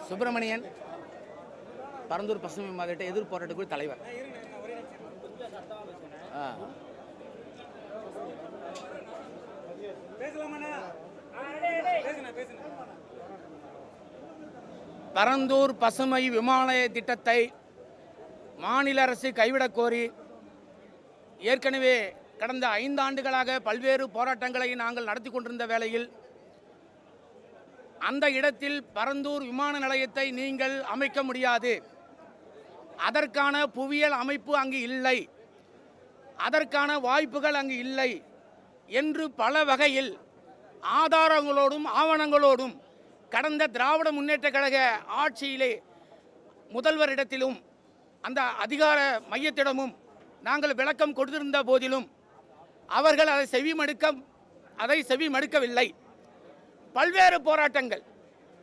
சுப்பிரமணியன் பரந்தூர் பசுமை மாவட்ட எதிர்ப்பு போராட்டக்குழு தலைவர். பரந்தூர் பசுமை விமான நிலைய திட்டத்தை மாநில அரசு கைவிடக் கோரி ஏற்கனவே கடந்த 5 ஆண்டுகளாக பல்வேறு போராட்டங்களை நாங்கள் நடத்தி கொண்டிருந்த வேளையில் அந்த இடத்தில் பரந்தூர் விமான நிலையத்தை நீங்கள் அமைக்க முடியாது, அதற்கான புவியியல் அமைப்பு அங்கு இல்லை, அதற்கான வாய்ப்புகள் அங்கு இல்லை என்று பல வகையில் ஆதாரங்களோடும் ஆவணங்களோடும் கடந்த திராவிட முன்னேற்ற கழக ஆட்சியிலே முதல்வரிடத்திலும் அந்த அதிகார மையத்திடமும் நாங்கள் விளக்கம் கொடுத்திருந்த போதிலும் அவர்கள் அதை செவிமடுக்கவில்லை. பல்வேறு போராட்டங்கள்,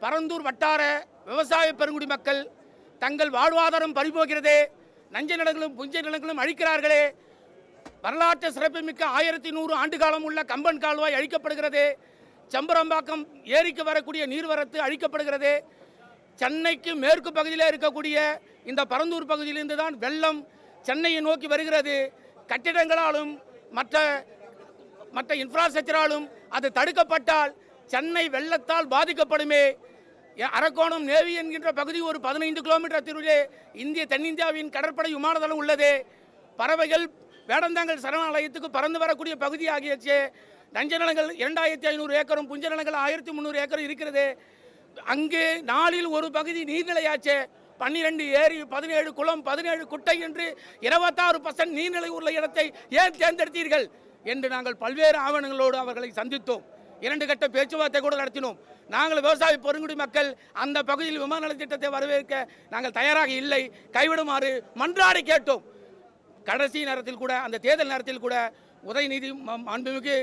பரந்தூர் வட்டார விவசாய பெருங்குடி மக்கள் தங்கள் வாழ்வாதாரம் பறிபோகிறதே, நஞ்ச நிலங்களும் புஞ்ச நிலங்களும் அழிக்கிறார்களே, வரலாற்று சிறப்புமிக்க 1100 ஆண்டு காலம் உள்ள கம்பன் கால்வாய் அழிக்கப்படுகிறது, செம்பரம்பாக்கம் ஏரிக்கு வரக்கூடிய நீர்வரத்து அழிக்கப்படுகிறது, சென்னைக்கு மேற்கு பகுதியில் இருக்கக்கூடிய இந்த பரந்தூர் பகுதியிலிருந்து தான் வெள்ளம் சென்னையை நோக்கி வருகிறது. கட்டிடங்களாலும் மற்ற இன்ஃப்ராஸ்ட்ரக்சராலும் அது தடுக்கப்பட்டால் சென்னை வெள்ளத்தால் பாதிக்கப்படுமே. அரக்கோணம் நேவி என்கின்ற பகுதி ஒரு 15 கிலோமீட்டர் தூரத்திலே தென்னிந்தியாவின் கடற்படை விமான தளம் உள்ளது. பறவைகள் வேடந்தாங்கல் சரணாலயத்துக்கு பறந்து வரக்கூடிய பகுதி ஆகியச்சு. நஞ்ச நிலங்கள் 2500 ஏக்கரும் புஞ்ச நிலங்கள் 1300 ஏக்கரும் இருக்கிறது. அங்கு நாளில் ஒரு பகுதி நீர்நிலையாச்சு. 12 ஏரி, 17 குளம், 17 குட்டை என்று 26% நீர்நிலை உள்ள இடத்தை ஏன் தேர்ந்தெடுத்தீர்கள் என்று நாங்கள் பல்வேறு ஆவணங்களோடு அவர்களை சந்தித்தோம். 2 கட்ட பேச்சுவார்த்தை கூட நடத்தினோம். நாங்கள் விவசாய பெருங்குடி மக்கள் அந்த பகுதியில் விமான நிலைய திட்டத்தை வரவேற்க நாங்கள் தயாராக இல்லை, கைவிடுமாறு மன்றாடி கேட்டோம். கடைசி நேரத்தில் கூட, அந்த தேர்தல் நேரத்தில் கூட உதயநிதி மாண்புமிகு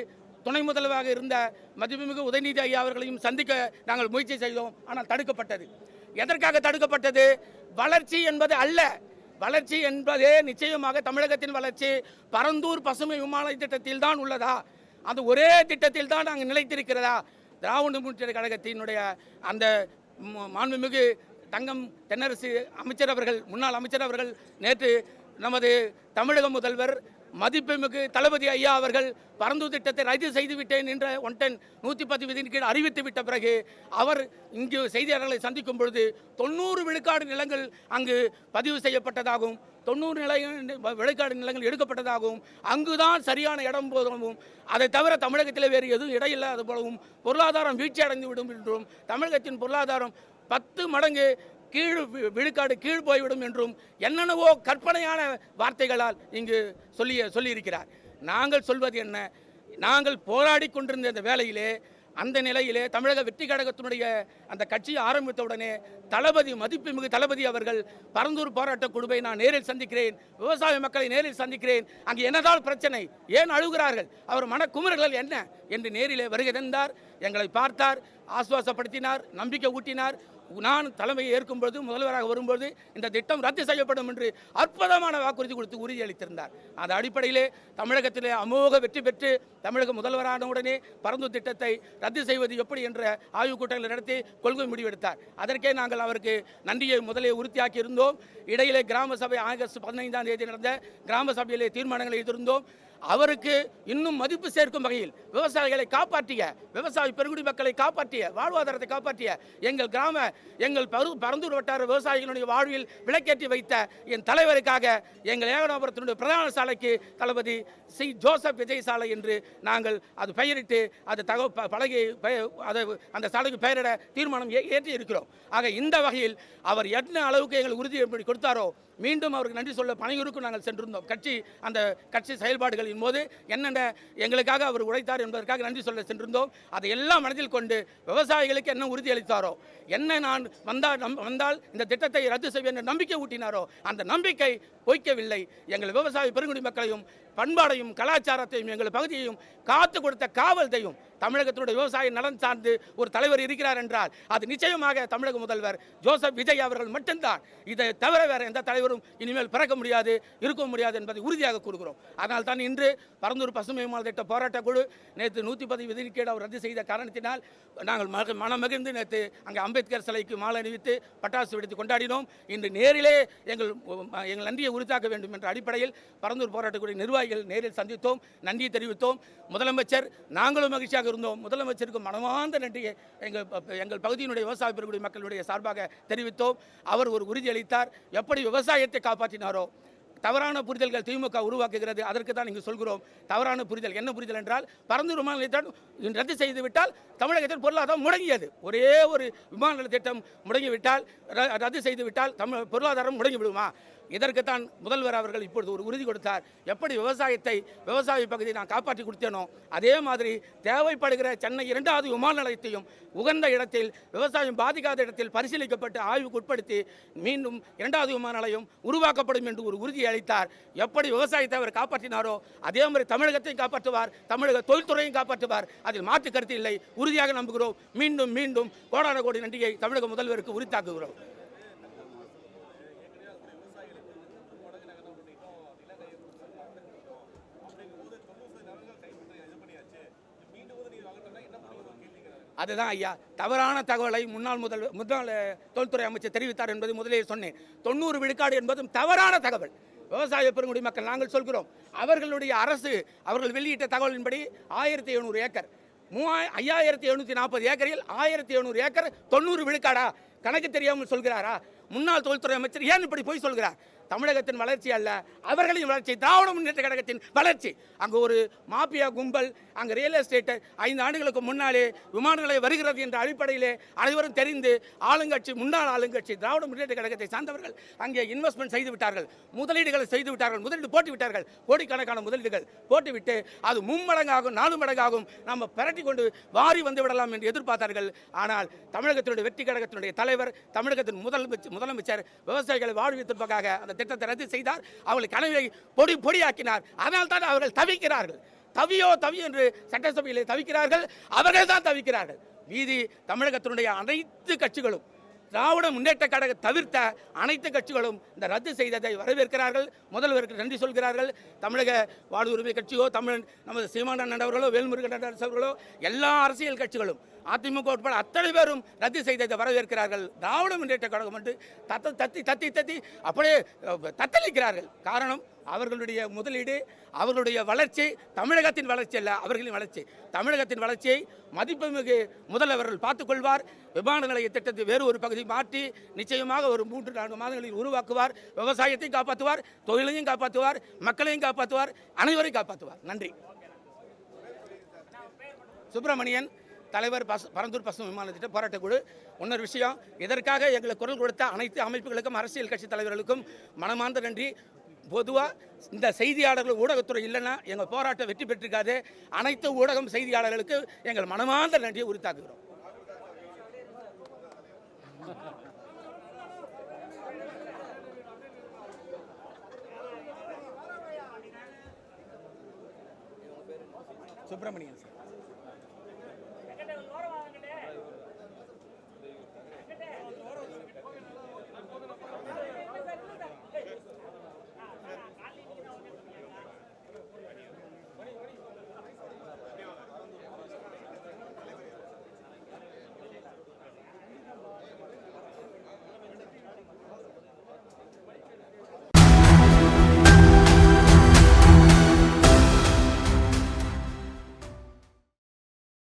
துணை முதல்வராக இருந்த மதிப்புமிகு உதயநிதி ஐயா அவர்களையும் சந்திக்க நாங்கள் முயற்சி செய்தோம். ஆனால் தடுக்கப்பட்டது. எதற்காக தடுக்கப்பட்டது? வளர்ச்சி என்பது அல்ல. வளர்ச்சி என்பதே நிச்சயமாக தமிழகத்தின் வளர்ச்சி பரந்தூர் பசுமை விமான திட்டத்தில் தான் உள்ளதா? அந்த ஒரே திட்டத்தில் தான் நாங்கள் நிலைத்திருக்கிறதா? திராவிட முன்னேற்ற கழகத்தினுடைய அந்த மாண்புமிகு தங்கம் தென்னரசு அமைச்சர் அவர்கள், முன்னாள் அமைச்சர் அவர்கள் நேற்று நமது தமிழக முதல்வர் மதிப்புமிகு தளபதி ஐயா அவர்கள் பரந்தூர் திட்டத்தை ரத்து செய்துவிட்டேன் என்ற 110 விதியின் கீழ் அறிவித்து விட்ட பிறகு அவர் இங்கு செய்தியாளர்களை சந்திக்கும் பொழுது 90 விழுக்காடு நிலங்கள் அங்கு பதிவு செய்யப்பட்டதாகவும் 90 விழுக்காடு நிலங்கள் எடுக்கப்பட்டதாகவும் அங்குதான் சரியான இடம் போதவும், அதை தவிர தமிழகத்தில் வேறு எதுவும் இடம் இல்லாத போலவும் பொருளாதாரம் வீழ்ச்சி அடைந்து விடும் என்றும் தமிழகத்தின் பொருளாதாரம் 10 மடங்கு விழுக்காடு கீழ் போய்விடும் என்றும் என்னென்னவோ கற்பனையான வார்த்தைகளால் இங்கு சொல்லியிருக்கிறார். நாங்கள் சொல்வது என்ன? நாங்கள் போராடி கொண்டிருந்த இந்த வேளையிலே, அந்த நிலையிலே தமிழக வெற்றி கழகத்தினுடைய அந்த கட்சியை ஆரம்பித்தவுடனே மதிப்புமிகு தளபதி அவர்கள் பரந்தூர் போராட்ட குழுவை நான் நேரில் சந்திக்கிறேன், விவசாய மக்களை நேரில் சந்திக்கிறேன், அங்கு என்னதான் பிரச்சனை, ஏன் அழுகிறார்கள், அவர் மனக்குமுறல்கள் என்ன என்று நேரிலே வருகை தந்தார். எங்களை பார்த்தார், ஆசுவாசப்படுத்தினார், நம்பிக்கை ஊட்டினார். நான் தலைமையை ஏற்கும் பொழுது, முதல்வராக வரும்போது இந்த திட்டம் ரத்து செய்யப்படும் என்று அற்புதமான வாக்குறுதி கொடுத்து உறுதியளித்திருந்தார். அந்த அடிப்படையிலே தமிழகத்திலே அமோக வெற்றி பெற்று தமிழக முதல்வரான உடனே பரந்தூர் திட்டத்தை ரத்து செய்வது எப்படி என்ற ஆய்வுக் கூட்டங்களை நடத்தி கொள்கை முடிவெடுத்தார். அதற்கே நாங்கள் அவருக்கு நன்றியை முதலே உறுதியாக்கி இருந்தோம். இடையிலே கிராம சபை ஆகஸ்ட் 15ஆம் தேதி நடந்த கிராம சபையிலே தீர்மானங்களை எதிர்த்தோம். அவருக்கு இன்னும் மதிப்பு சேர்க்கும் வகையில் விவசாயிகளை காப்பாற்றிய, விவசாய பெருங்குடி மக்களை காப்பாற்றிய, வாழ்வாதாரத்தை காப்பாற்றிய எங்கள் பரந்தூர் வட்டார விவசாயிகளுடைய வாழ்வில் விளக்கேற்றி வைத்த என் தலைவருக்காக எங்கள் ஏகனாபுரத்தினுடைய பிரதான சாலைக்கு தளபதி சி ஜோசப் விஜய் சாலை என்று நாங்கள் அது பெயரிட்டு அது அந்த சாலைக்கு பெயரிட தீர்மானம் ஏற்றி இருக்கிறோம். ஆக இந்த வகையில் அவர் என்ன அளவுக்கு எங்கள் உறுதி கொடுத்தாரோ மீண்டும் அவருக்கு நன்றி சொல்ல பனையூருக்கும் நாங்கள் சென்றிருந்தோம். அந்த கட்சி செயல்பாடுகளின் போது என்னென்ன எங்களுக்காக அவர் உழைத்தார் என்பதற்காக நன்றி சொல்ல சென்றிருந்தோம். அதை எல்லாம் மனதில் கொண்டு விவசாயிகளுக்கு என்ன உறுதியளித்தாரோ, என்ன நான் வந்தால் இந்த திட்டத்தை ரத்து செய்வேன் என்ற நம்பிக்கை ஊட்டினாரோ, அந்த நம்பிக்கை பொய்க்கவில்லை. எங்கள் விவசாய பெருங்குடி மக்களையும் பண்பாடையும் கலாச்சாரத்தையும் எங்கள் பகுதியையும் காத்து கொடுத்த காவல் தெய்வம் தமிழகத்தினுடைய விவசாய நலன் சார்ந்து ஒரு தலைவர் இருக்கிறார் என்றால் அது நிச்சயமாக தமிழக முதல்வர் ஜோசப் விஜய் அவர்கள் மட்டும்தான். இதை தவிர வேற எந்த தலைவரும் இனிமேல் பிறக்க முடியாது, இருக்க முடியாது என்பதை உறுதியாக கூறுகிறோம். அதனால் தான் இன்று பரந்தூர் பசுமை விமான திட்ட போராட்ட குழு நேற்று 110 விதிக்கீடு அவர் ரத்து செய்த காரணத்தினால் நாங்கள் மனமகிழ்ந்து நேற்று அங்கே அம்பேத்கர் சிலைக்கு மாலை அணிவித்து பட்டாசு வெடித்து கொண்டாடினோம். இன்று நேரிலே எங்கள் நன்றியை உறுதியாக்க வேண்டும் என்ற அடிப்படையில் பரந்தூர் போராட்ட குழு நிர்வாகிகள் நேரில் சந்தித்தோம், நன்றியை தெரிவித்தோம். முதலமைச்சர் நாங்களும் மகிழ்ச்சியாக இருந்தோம். முதலமைச்சருக்கு மனமார்ந்த நன்றியை எங்கள் பகுதியினுடைய விவசாய பெருங்குடி மக்களுடைய சார்பாக தெரிவித்தோம். அவர் ஒரு உறுதி அளித்தார். எப்படி விவசாயத்தை காப்பாற்றினாரோ தவறான புரிதல்கள் திமுக உருவாக்குகிறது. அதற்கு தான் இங்கு சொல்கிறோம். தவறான புரிதல் என்ன புரிதல் என்றால் பரந்தூர் விமான நிலையத்தை ரத்து செய்துவிட்டால் தமிழகத்தில் பொருளாதாரம் முடங்கியது. ஒரே ஒரு விமான நிலைய திட்டம் முடங்கிவிட்டால், ரத்து செய்துவிட்டால் பொருளாதாரம் முடங்கிவிடுமா? இதற்குத்தான் முதல்வர் அவர்கள் இப்பொழுது ஒரு உறுதி கொடுத்தார். எப்படி விவசாய பகுதியை நான் காப்பாற்றி கொடுத்தேனோ அதே மாதிரி தேவைப்படுகிற சென்னை 2வது விமான நிலையத்தையும் உகந்த இடத்தில் விவசாயம் பாதிக்காத இடத்தில் பரிசீலிக்கப்பட்டு ஆய்வுக்கு உட்படுத்தி மீண்டும் 2வது விமான நிலையம் உருவாக்கப்படும் என்று ஒரு உறுதியை அளித்தார். எப்படி விவசாயத்தை அவர் காப்பாற்றினாரோ அதே மாதிரி தமிழகத்தையும் காப்பாற்றுவார், தமிழக தொழில்துறையும் காப்பாற்றுவார். அதில் மாற்று கருத்து இல்லை. உறுதியாக நம்புகிறோம். மீண்டும் மீண்டும் கோடான கோடி நன்றியை தமிழக முதல்வருக்கு உரித்தாக்குகிறோம். அதுதான் ஐயா, தவறான தகவலை முன்னாள் தொழில்துறை அமைச்சர் தெரிவித்தார் என்பது முதலே சொன்னேன். 90 விழுக்காடு என்பதும் தவறான தகவல். விவசாய பெருங்குடி மக்கள் நாங்கள் சொல்கிறோம், அவர்களுடைய அரசு அவர்கள் வெளியிட்ட தகவலின்படி 1700 ஏக்கர் 5740 ஏக்கரில் 1700 ஏக்கர் 90 விழுக்காடா? கணக்கு தெரியாமல் சொல்கிறாரா? முன்னாள் தொழில்துறை அமைச்சர் ஏன் இப்படி போய் சொல்கிறார்? தமிழகத்தின் வளர்ச்சி அல்ல, அவர்களின் வளர்ச்சி, திராவிட முன்னேற்ற கழகத்தின் வளர்ச்சி. அங்கு ஒரு மாபியா கும்பல் அங்கு ரியல் எஸ்டேட்டை 5 ஆண்டுகளுக்கு முன்னாலே விமான நிலையம் வருகிறது என்ற அடிப்படையிலே அனைவரும் தெரிந்து முன்னாள் ஆளுங்கட்சி திராவிட முன்னேற்ற கழகத்தை சார்ந்தவர்கள் அங்கே இன்வெஸ்ட்மெண்ட் செய்து விட்டார்கள், முதலீடுகளை செய்து விட்டார்கள், முதலீடு போட்டு விட்டார்கள். கோடிக்கணக்கான முதலீடுகள் போட்டுவிட்டு அது 3 மடங்காகும் 4 மடங்காகும் நம்ம பிரட்டி கொண்டு வாரி வந்து விடலாம் என்று எதிர்பார்த்தார்கள். ஆனால் தமிழகத்தினுடைய வெற்றி கழகத்தினுடைய தலைவர், தமிழகத்தின் முதலமைச்சர் விவசாயிகளை வாழ்விப்பதற்காக அந்த திட்டத்தை ரத்து செய்தார். அவர்கள் கனவை பொடியாக்கினார். அதனால் தான் அவர்கள் தவிக்கிறார்கள். தவி என்று சட்டசபையிலே தவிக்கிறார்கள். அவர்கள் தான் தவிக்கிறார்கள். மீதி தமிழகத்தினுடைய அனைத்து கட்சிகளும், திராவிட முன்னேற்ற கழக தவிர்த்த அனைத்து கட்சிகளும் இந்த ரத்து செய்ததை வரவேற்கிறார்கள். முதல்வருக்கு நன்றி சொல்கிறார்கள். தமிழக வாழ் உரிமை கட்சியோ, நமது சீமானந்தன் அவர்களோ, வேல்முருகன் அவர்களோ, எல்லா அரசியல் கட்சிகளும் அதிமுக உட்பட அத்தனை பேரும் ரத்து செய்ததை வரவேற்கிறார்கள். திராவிட முன்னேற்ற கழகம் என்று தத்தி அப்படியே தத்தளிக்கிறார்கள். காரணம், அவர்களுடைய முதலீடு, அவர்களுடைய வளர்ச்சி தமிழகத்தின் வளர்ச்சி அல்ல, அவர்களின் வளர்ச்சி. தமிழகத்தின் வளர்ச்சியை மதிப்புமிகு முதல்வர்கள் பார்த்துக்கொள்வார். விமான நிலைய திட்டத்தை வேறு ஒரு பகுதி மாற்றி நிச்சயமாக ஒரு 3-4 மாதங்களில் உருவாக்குவார். விவசாயத்தையும் காப்பாற்றுவார், தொழிலையும் காப்பாற்றுவார், மக்களையும் காப்பாற்றுவார், அனைவரையும் காப்பாற்றுவார். நன்றி. சுப்பிரமணியன், தலைவர், பரந்தூர் பசுமை விமான திட்ட போராட்ட குழு. இன்னொரு விஷயம், இதற்காக எங்களுக்கு குரல் கொடுத்த அனைத்து அமைப்புகளுக்கும், அரசியல் கட்சி தலைவர்களுக்கும் மனமார்ந்த நன்றி. பொதுவாக இந்த செய்தியாளர்கள் ஊடகத்துறை இல்லைன்னா எங்கள் போராட்டம் வெற்றி பெற்றிருக்காது. அனைத்து ஊடகம் செய்தியாளர்களுக்கு எங்கள் மனமார்ந்த நன்றியை உரித்தாக்குகிறோம். சுப்பிரமணியன் சார்.